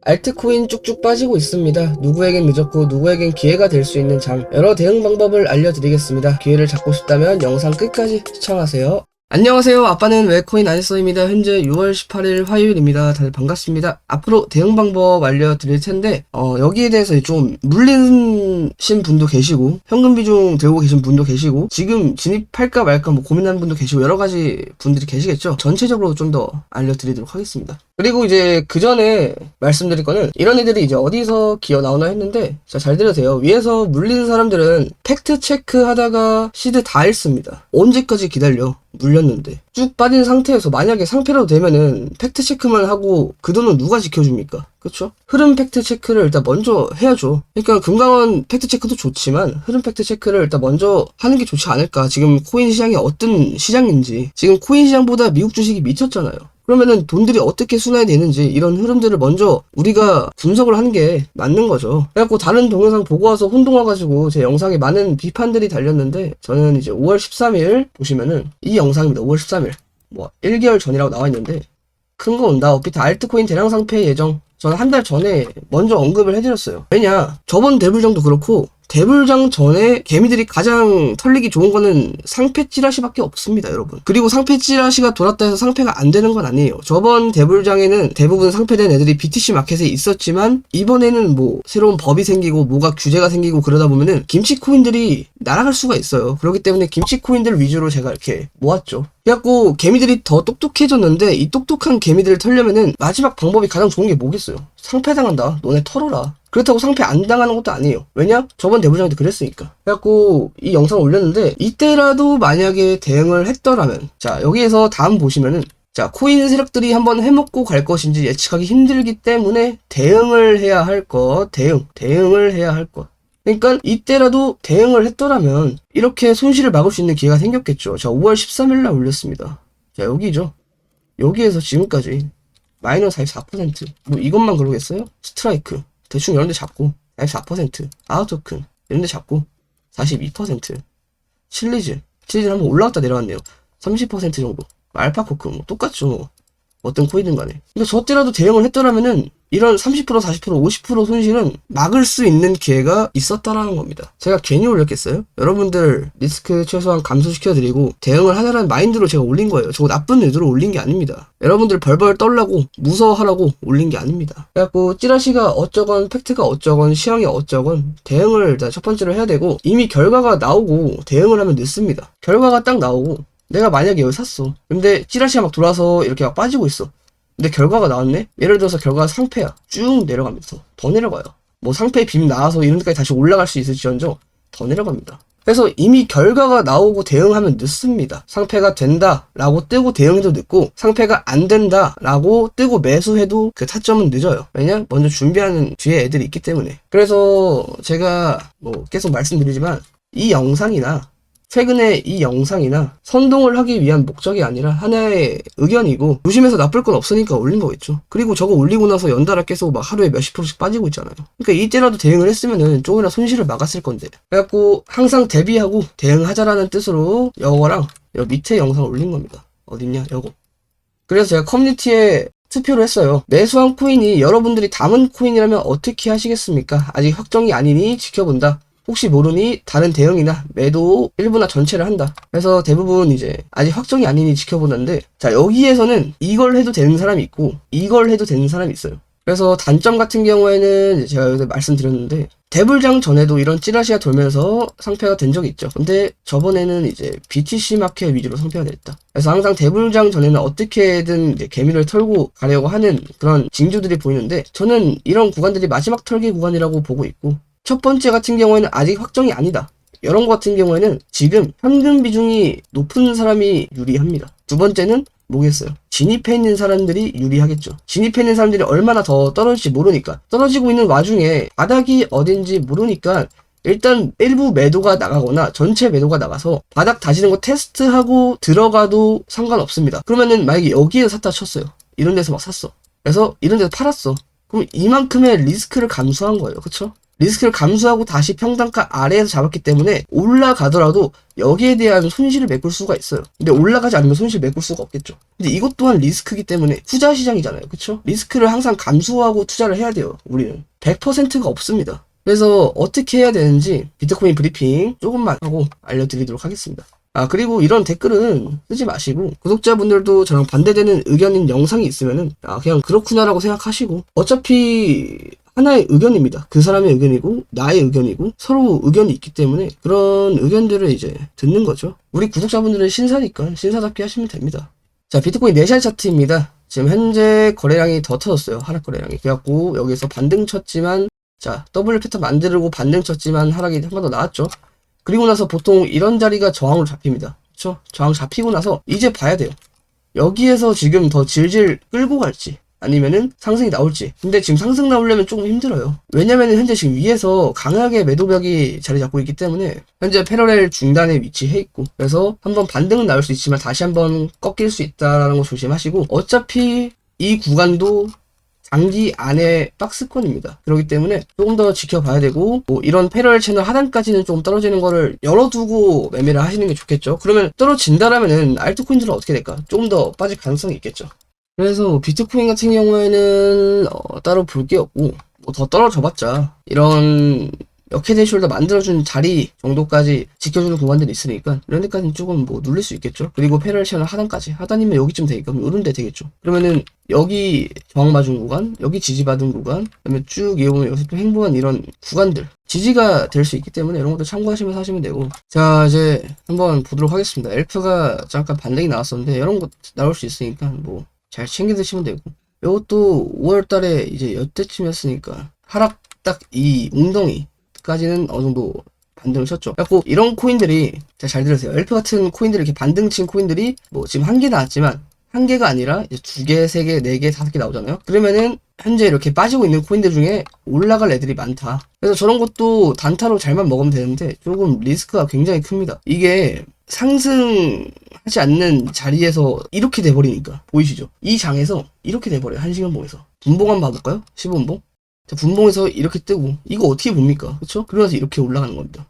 알트코인 쭉쭉 빠지고 있습니다. 누구에겐 늦었고 누구에겐 기회가 될 수 있는 장, 여러 대응 방법을 알려드리겠습니다. 기회를 잡고 싶다면 영상 끝까지 시청하세요. 안녕하세요. 아빠는 왜 코인 안 써입니다. 현재 6월 18일 화요일입니다. 다들 반갑습니다. 앞으로 대응 방법 알려드릴 텐데 여기에 대해서 좀 물리신 분도 계시고 현금 비중 들고 계신 분도 계시고 지금 진입할까 말까 뭐 고민하는 분도 계시고 여러 가지 분들이 계시겠죠. 전체적으로 좀 더 알려드리도록 하겠습니다. 그리고 이제 그 전에 말씀드릴 거는 이런 애들이 이제 어디서 기어 나오나 했는데 잘 들으세요. 위에서 물린 사람들은 팩트 체크 하다가 시드 다 읽습니다. 언제까지 기다려? 물렸는데 쭉 빠진 상태에서 만약에 상패라도 되면은 팩트 체크만 하고 그 돈은 누가 지켜줍니까? 그쵸? 흐름 팩트 체크를 일단 먼저 해야죠. 그러니까 금강원 팩트 체크도 좋지만 흐름 팩트 체크를 일단 먼저 하는 게 좋지 않을까. 지금 코인 시장이 어떤 시장인지, 지금 코인 시장보다 미국 주식이 미쳤잖아요. 그러면은 돈들이 어떻게 순환이 되는지 이런 흐름들을 먼저 우리가 분석을 하는 게 맞는 거죠. 그래갖고 다른 동영상 보고 와서 혼동와가지고 제 영상에 많은 비판들이 달렸는데, 저는 이제 5월 13일 보시면은 이 영상입니다. 5월 13일 뭐 1개월 전이라고 나와 있는데 큰 거 온다. 업비트 알트코인 대량 상패 예정. 저는 한 달 전에 먼저 언급을 해드렸어요. 왜냐, 저번 대불장도 그렇고 대불장 전에 개미들이 가장 털리기 좋은 거는 상패 찌라시밖에 없습니다, 여러분. 그리고 상패 찌라시가 돌았다 해서 상패가 안 되는 건 아니에요. 저번 대불장에는 대부분 상패된 애들이 BTC 마켓에 있었지만 이번에는 뭐 새로운 법이 생기고 뭐가 규제가 생기고 그러다 보면은 김치 코인들이 날아갈 수가 있어요. 그렇기 때문에 김치 코인들 위주로 제가 이렇게 모았죠. 그래갖고 개미들이 더 똑똑해졌는데 이 똑똑한 개미들을 털려면은 마지막 방법이 가장 좋은 게 뭐겠어요? 상패 당한다. 너네 털어라. 그렇다고 상패 안 당하는 것도 아니에요. 왜냐? 저번 대불장 때 그랬으니까. 그래갖고 이 영상을 올렸는데 이때라도 만약에 대응을 했더라면, 자 여기에서 다음 보시면은, 자 코인 세력들이 한번 해먹고 갈 것인지 예측하기 힘들기 때문에 대응을 해야 할 것, 대응을 해야 할 것. 그러니까 이때라도 대응을 했더라면 이렇게 손실을 막을 수 있는 기회가 생겼겠죠. 자 5월 13일날 올렸습니다. 자 여기죠. 여기에서 지금까지 마이너스 44%. 뭐 이것만 그러겠어요? 스트라이크 대충 이런 데 잡고 44%, 아웃토큰 이런 데 잡고 42%, 칠리즈 한번 올라갔다 내려왔네요. 30% 정도. 알파코크 뭐 똑같죠. 뭐. 어떤 코인든 간에. 그러니까 저 때라도 대응을 했더라면은 이런 30%, 40%, 50% 손실은 막을 수 있는 기회가 있었다라는 겁니다. 제가 괜히 올렸겠어요? 여러분들 리스크 최소한 감소시켜드리고 대응을 하자라는 마인드로 제가 올린 거예요. 저거 나쁜 의도로 올린 게 아닙니다. 여러분들 벌벌 떨라고 무서워하라고 올린 게 아닙니다. 그래갖고 찌라시가 어쩌건 팩트가 어쩌건 시황이 어쩌건 대응을 일단 첫 번째로 해야 되고, 이미 결과가 나오고 대응을 하면 늦습니다. 결과가 딱 나오고 내가 만약에 여기 샀어. 근데 찌라시가 막 돌아서 이렇게 막 빠지고 있어. 근데 결과가 나왔네? 예를 들어서 결과가 상패야. 쭉 내려가면서 더 내려가요. 뭐 상패 빔 나와서 이런 데까지 다시 올라갈 수 있을지언정 더 내려갑니다. 그래서 이미 결과가 나오고 대응하면 늦습니다. 상패가 된다 라고 뜨고 대응해도 늦고, 상패가 안 된다 라고 뜨고 매수해도 그 타점은 늦어요. 왜냐? 먼저 준비하는 뒤에 애들이 있기 때문에. 그래서 제가 뭐 계속 말씀드리지만 이 영상이나 최근에 이 영상이나 선동을 하기 위한 목적이 아니라 하나의 의견이고, 조심해서 나쁠 건 없으니까 올린 거겠죠. 그리고 저거 올리고 나서 연달아 계속 막 하루에 몇십 프로씩 빠지고 있잖아요. 그러니까 이때라도 대응을 했으면은 조금이나 손실을 막았을 건데. 그래갖고 항상 대비하고 대응하자라는 뜻으로 요거랑 요 밑에 영상 올린 겁니다. 어딨냐? 요거. 그래서 제가 커뮤니티에 투표를 했어요. 매수한 코인이 여러분들이 담은 코인이라면 어떻게 하시겠습니까? 아직 확정이 아니니 지켜본다. 혹시 모르니 다른 대응이나 매도 일부나 전체를 한다. 그래서 대부분 이제 아직 확정이 아니니 지켜보는데, 자 여기에서는 이걸 해도 되는 사람이 있고 이걸 해도 되는 사람이 있어요. 그래서 단점 같은 경우에는 제가 여기서 말씀드렸는데, 대불장 전에도 이런 찌라시가 돌면서 상패가 된 적이 있죠. 근데 저번에는 이제 BTC 마켓 위주로 상패가 됐다. 그래서 항상 대불장 전에는 어떻게든 이제 개미를 털고 가려고 하는 그런 징조들이 보이는데, 저는 이런 구간들이 마지막 털기 구간이라고 보고 있고, 첫 번째 같은 경우에는 아직 확정이 아니다. 이런 거 같은 경우에는 지금 현금 비중이 높은 사람이 유리합니다. 두 번째는 뭐겠어요? 진입해 있는 사람들이 유리하겠죠. 진입해 있는 사람들이 얼마나 더 떨어질지 모르니까, 떨어지고 있는 와중에 바닥이 어딘지 모르니까 일단 일부 매도가 나가거나 전체 매도가 나가서 바닥 다지는 거 테스트하고 들어가도 상관없습니다. 그러면은 만약에 여기에서 샀다 쳤어요. 이런 데서 막 샀어. 그래서 이런 데서 팔았어. 그럼 이만큼의 리스크를 감수한 거예요. 그쵸? 리스크를 감수하고 다시 평단가 아래에서 잡았기 때문에 올라가더라도 여기에 대한 손실을 메꿀 수가 있어요. 근데 올라가지 않으면 손실 메꿀 수가 없겠죠. 근데 이것 또한 리스크이기 때문에 투자 시장이잖아요. 그쵸? 리스크를 항상 감수하고 투자를 해야 돼요. 우리는 100%가 없습니다. 그래서 어떻게 해야 되는지 비트코인 브리핑 조금만 하고 알려드리도록 하겠습니다. 그리고 이런 댓글은 쓰지 마시고, 구독자분들도 저랑 반대되는 의견인 영상이 있으면은 그냥 그렇구나라고 생각하시고, 어차피 하나의 의견입니다. 그 사람의 의견이고 나의 의견이고 서로 의견이 있기 때문에 그런 의견들을 이제 듣는 거죠. 우리 구독자분들은 신사니까 신사답게 하시면 됩니다. 자, 비트코인 4시간 차트입니다. 지금 현재 거래량이 더 터졌어요. 하락 거래량이. 그래갖고 여기서 반등 쳤지만, 자, W 패턴 만들고 반등 쳤지만 하락이 한 번 더 나왔죠. 그리고 나서 보통 이런 자리가 저항으로 잡힙니다. 그쵸? 저항 잡히고 나서 이제 봐야 돼요. 여기에서 지금 더 질질 끌고 갈지 아니면은 상승이 나올지. 근데 지금 상승 나오려면 조금 힘들어요. 왜냐면은 현재 지금 위에서 강하게 매도벽이 자리 잡고 있기 때문에 현재 패러렐 중단에 위치해 있고, 그래서 한번 반등은 나올 수 있지만 다시 한번 꺾일 수 있다라는 거 조심하시고, 어차피 이 구간도 장기 안에 박스권입니다. 그렇기 때문에 조금 더 지켜봐야 되고, 뭐 이런 패러렐 채널 하단까지는 좀 떨어지는 거를 열어두고 매매를 하시는 게 좋겠죠. 그러면 떨어진다라면은 알트코인들은 어떻게 될까? 조금 더 빠질 가능성이 있겠죠. 그래서 비트코인 같은 경우에는 따로 볼 게 없고, 뭐 더 떨어져봤자 이런 역헤드 숄더 만들어준 자리 정도까지 지켜주는 구간들이 있으니까 이런 데까지는 조금 뭐 눌릴 수 있겠죠. 그리고 패러렐 채널 하단까지, 하단이면 여기쯤 되니까 이런 데 되겠죠. 그러면은 여기 저항 맞은 구간, 여기 지지받은 구간, 그다음에 쭉 이어보면 여기서 또 횡보한 이런 구간들 지지가 될 수 있기 때문에 이런 것도 참고하시면서 하시면 되고. 자, 이제 한번 보도록 하겠습니다. 엘프가 잠깐 반등이 나왔었는데 이런 거 나올 수 있으니까 뭐 잘 챙겨 드시면 되고, 이것도 5월달에 이제 여태쯤이었으니까 하락 딱 이 웅덩이까지는 어느 정도 반등을 쳤죠. 그래갖고 이런 코인들이, 잘 들으세요. 엘프 같은 코인들이 이렇게 반등 친 코인들이 뭐 지금 한 개 나왔지만 한 개가 아니라 이제 2개, 3개, 4개, 5개 나오잖아요. 그러면은 현재 이렇게 빠지고 있는 코인들 중에 올라갈 애들이 많다. 그래서 저런 것도 단타로 잘만 먹으면 되는데 조금 리스크가 굉장히 큽니다. 이게 상승하지 않는 자리에서 이렇게 돼버리니까. 보이시죠? 이 장에서 이렇게 돼버려요. 1시간 봉에서. 분봉 한번 봐볼까요? 15분봉. 자, 분봉에서 이렇게 뜨고, 이거 어떻게 봅니까? 그쵸? 그러면서 이렇게 올라가는 겁니다.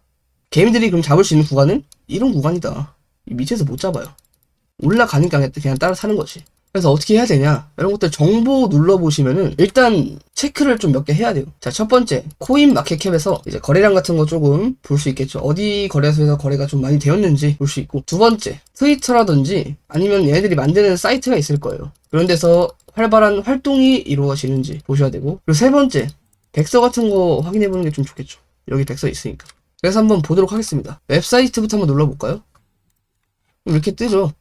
개미들이 그럼 잡을 수 있는 구간은 이런 구간이다. 이 밑에서 못 잡아요. 올라가니까 그냥 따라 사는 거지. 그래서 어떻게 해야 되냐, 이런 것들 정보 눌러보시면은 일단 체크를 좀 몇 개 해야 돼요. 자, 첫 번째, 코인 마켓캡에서 이제 거래량 같은 거 조금 볼 수 있겠죠. 어디 거래소에서 거래가 좀 많이 되었는지 볼 수 있고, 두 번째, 트위터라든지 아니면 얘네들이 만드는 사이트가 있을 거예요. 그런 데서 활발한 활동이 이루어지는지 보셔야 되고, 그리고 세 번째, 백서 같은 거 확인해 보는 게 좀 좋겠죠. 여기 백서 있으니까. 그래서 한번 보도록 하겠습니다. 웹사이트부터 한번 눌러볼까요? 이렇게 뜨죠.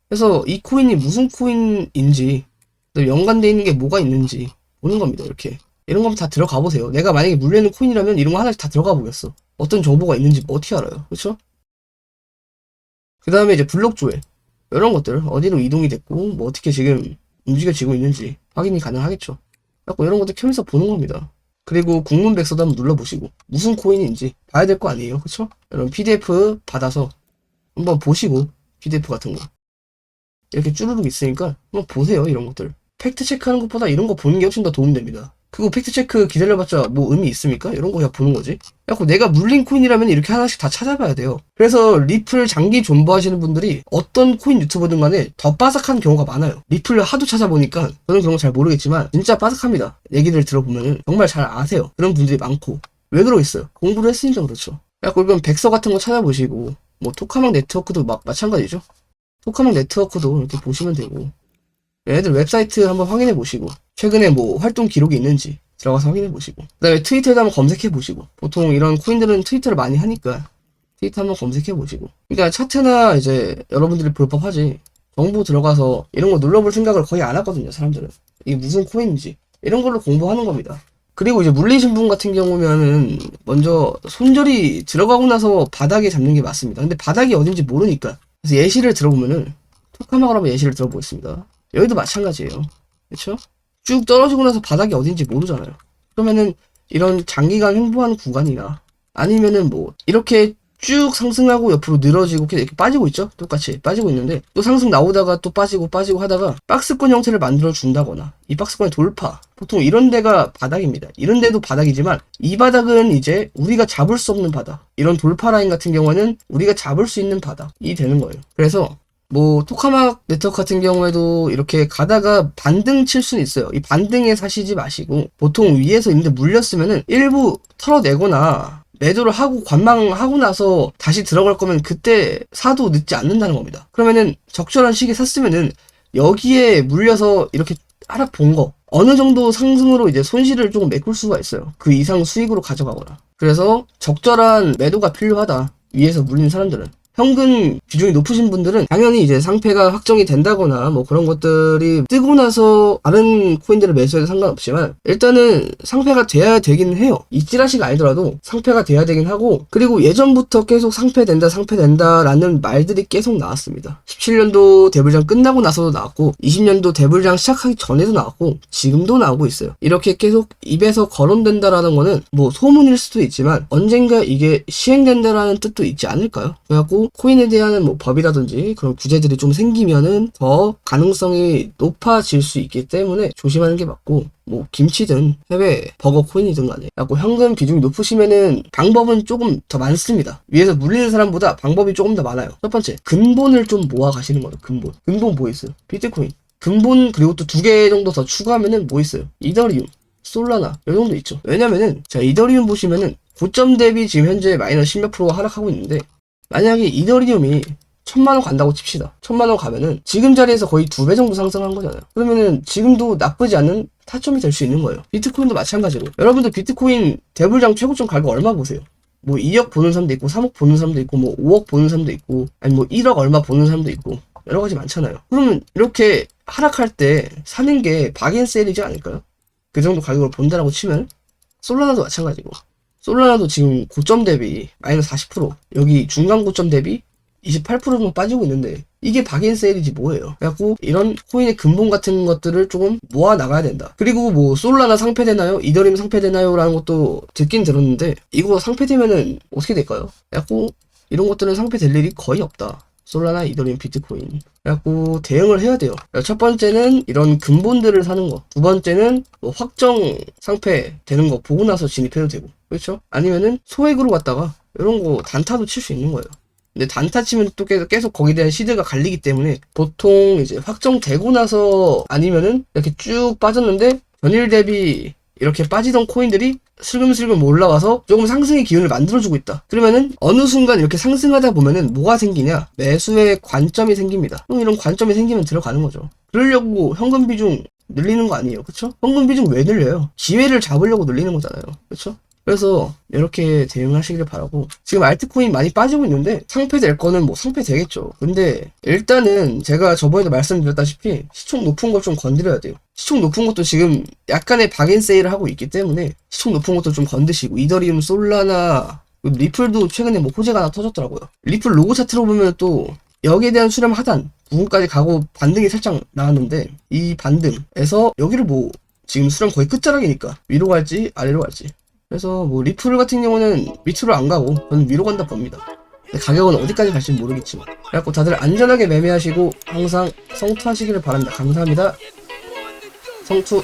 그래서 이 코인이 무슨 코인인지, 연관되어 있는 게 뭐가 있는지 보는 겁니다. 이렇게 이런 거면 다 들어가 보세요. 내가 만약에 물려있는 코인이라면 이런 거 하나씩 다 들어가 보겠어. 어떤 정보가 있는지 어떻게 알아요? 그렇죠? 그 다음에 이제 블록 조회, 이런 것들 어디로 이동이 됐고 뭐 어떻게 지금 움직여지고 있는지 확인이 가능하겠죠. 그래서 이런 것들 켜면서 보는 겁니다. 그리고 국문 백서도 한번 눌러보시고 무슨 코인인지 봐야 될 거 아니에요. 그렇죠? 이런 PDF 받아서 한번 보시고, PDF 같은 거 이렇게 쭈루룩 있으니까 한번 보세요. 이런 것들 팩트 체크하는 것보다 이런 거 보는 게 훨씬 더 도움됩니다. 그리고 팩트 체크 기다려봤자 뭐 의미 있습니까? 이런 거 그냥 보는 거지. 그래서 내가 물린 코인이라면 이렇게 하나씩 다 찾아봐야 돼요. 그래서 리플 장기 존버하시는 분들이 어떤 코인 유튜버든 간에 더 빠삭한 경우가 많아요. 리플을 하도 찾아보니까, 저는 그런 거 잘 모르겠지만 진짜 빠삭합니다. 얘기를 들어보면은 정말 잘 아세요. 그런 분들이 많고. 왜 그러겠어요? 공부를 했으니까 그렇죠. 그래서 이건 백서 같은 거 찾아보시고, 뭐 토카막 네트워크도 마찬가지죠. 토카막 네트워크도 이렇게 보시면 되고, 얘네들 웹사이트 한번 확인해 보시고, 최근에 뭐 활동 기록이 있는지 들어가서 확인해 보시고, 그 다음에 트위터에도 한번 검색해 보시고, 보통 이런 코인들은 트위터를 많이 하니까 트위터 한번 검색해 보시고. 그러니까 차트나 이제 여러분들이 볼 법하지, 정보 들어가서 이런 거 눌러볼 생각을 거의 안 하거든요. 사람들은 이게 무슨 코인인지 이런 걸로 공부하는 겁니다. 그리고 이제 물리신 분 같은 경우면은 먼저 손절이 들어가고 나서 바닥에 잡는 게 맞습니다. 근데 바닥이 어딘지 모르니까. 그래서 예시를 들어보면은, 토카막을 한번 예시를 들어보겠습니다. 여기도 마찬가지예요. 그쵸? 쭉 떨어지고 나서 바닥이 어딘지 모르잖아요. 그러면은 이런 장기간 횡보하는 구간이나 아니면은 뭐 이렇게 쭉 상승하고 옆으로 늘어지고 이렇게 빠지고 있죠. 똑같이 빠지고 있는데 또 상승 나오다가 또 빠지고 하다가 박스권 형태를 만들어 준다거나 이 박스권의 돌파, 보통 이런 데가 바닥입니다. 이런 데도 바닥이지만 이 바닥은 이제 우리가 잡을 수 없는 바닥, 이런 돌파 라인 같은 경우에는 우리가 잡을 수 있는 바닥이 되는 거예요. 그래서 뭐 토카막 네트워크 같은 경우에도 이렇게 가다가 반등 칠 수는 있어요. 이 반등에 사시지 마시고 보통 위에서 있는데 물렸으면은 일부 털어내거나 매도를 하고 관망하고 나서 다시 들어갈 거면 그때 사도 늦지 않는다는 겁니다. 그러면은 적절한 시기에 샀으면은 여기에 물려서 이렇게 하락 본 거 어느 정도 상승으로 이제 손실을 조금 메꿀 수가 있어요. 그 이상 수익으로 가져가거나. 그래서 적절한 매도가 필요하다. 위에서 물린 사람들은. 현금 비중이 높으신 분들은 당연히 이제 상패가 확정이 된다거나 뭐 그런 것들이 뜨고 나서 다른 코인들을 매수해도 상관없지만 일단은 상패가 돼야 되긴 해요. 이 찌라시가 아니더라도 상패가 돼야 되긴 하고, 그리고 예전부터 계속 상패된다 라는 말들이 계속 나왔습니다. 17년도 대불장 끝나고 나서도 나왔고 20년도 대불장 시작하기 전에도 나왔고 지금도 나오고 있어요. 이렇게 계속 입에서 거론된다라는 거는 뭐 소문일 수도 있지만 언젠가 이게 시행된다라는 뜻도 있지 않을까요? 그래갖고 코인에 대한 뭐 법이라든지 그런 구제들이 좀 생기면은 더 가능성이 높아질 수 있기 때문에 조심하는 게 맞고, 뭐 김치든 해외 버거 코인이든 간에 그래갖고 현금 비중이 높으시면은 방법은 조금 더 많습니다. 위에서 물리는 사람보다 방법이 조금 더 많아요. 첫 번째, 근본을 좀 모아 가시는 거예요. 근본 뭐 있어요? 비트코인 근본, 그리고 또 2개 정도 더 추가하면은 뭐 있어요? 이더리움, 솔라나 이 정도 있죠. 왜냐면은 자, 이더리움 보시면은 고점 대비 지금 현재 마이너스 10몇 프로가 하락하고 있는데, 만약에 이더리움이 1000만원 간다고 칩시다. 1000만원 가면은 지금 자리에서 거의 2배 정도 상승한 거잖아요. 그러면은 지금도 나쁘지 않은 타점이 될 수 있는 거예요. 비트코인도 마찬가지로. 여러분들 비트코인 대불장 최고점 가격 얼마 보세요? 뭐 2억 보는 사람도 있고 3억 보는 사람도 있고 뭐 5억 보는 사람도 있고 아니 뭐 1억 얼마 보는 사람도 있고 여러 가지 많잖아요. 그러면 이렇게 하락할 때 사는 게 박앤셀이지 않을까요? 그 정도 가격을 본다라고 치면 솔라나도 마찬가지고, 솔라나도 지금 고점 대비 마이너스 40%, 여기 중간 고점 대비 28% 정도 빠지고 있는데 이게 박앤셀이지 뭐예요. 그래갖고 이런 코인의 근본 같은 것들을 조금 모아 나가야 된다. 그리고 뭐 솔라나 상패되나요? 이더리움 상패되나요? 라는 것도 듣긴 들었는데 이거 상패되면은 어떻게 될까요? 그래갖고 이런 것들은 상패될 일이 거의 없다. 솔라나, 이더리움, 비트코인. 그래갖고 대응을 해야 돼요. 첫 번째는 이런 근본들을 사는 거. 두 번째는 뭐 확정 상패 되는 거 보고 나서 진입해도 되고. 그렇죠? 아니면은 소액으로 갔다가 이런 거 단타도 칠 수 있는 거예요. 근데 단타 치면 또 계속 거기에 대한 시드가 갈리기 때문에 보통 이제 확정되고 나서 아니면은 이렇게 쭉 빠졌는데 전일 대비 이렇게 빠지던 코인들이 슬금슬금 올라와서 조금 상승의 기운을 만들어주고 있다. 그러면은 어느 순간 이렇게 상승하다 보면은 뭐가 생기냐? 매수의 관점이 생깁니다. 그럼 이런 관점이 생기면 들어가는 거죠. 그러려고 현금 비중 늘리는 거 아니에요. 그쵸? 현금 비중 왜 늘려요? 기회를 잡으려고 늘리는 거잖아요. 그쵸? 그래서 이렇게 대응하시길 바라고, 지금 알트코인 많이 빠지고 있는데 상패될 거는 뭐 상패되겠죠. 근데 일단은 제가 저번에도 말씀드렸다시피 시총 높은 걸 좀 건드려야 돼요. 시총 높은 것도 지금 약간의 박앤세일을 하고 있기 때문에 시총 높은 것도 좀 건드시고, 이더리움, 솔라나, 리플도 최근에 뭐 호재가 하나 터졌더라고요. 리플 로고 차트로 보면 또 여기에 대한 수렴 하단 부분까지 가고 반등이 살짝 나왔는데 이 반등에서 여기를 뭐 지금 수렴 거의 끝자락이니까 위로 갈지 아래로 갈지. 그래서 뭐 리플 같은 경우는 밑으로 안 가고 저는 위로 간다 봅니다. 근데 가격은 어디까지 갈지 모르겠지만, 그래갖고 다들 안전하게 매매하시고 항상 성투하시기를 바랍니다. 감사합니다. 성투.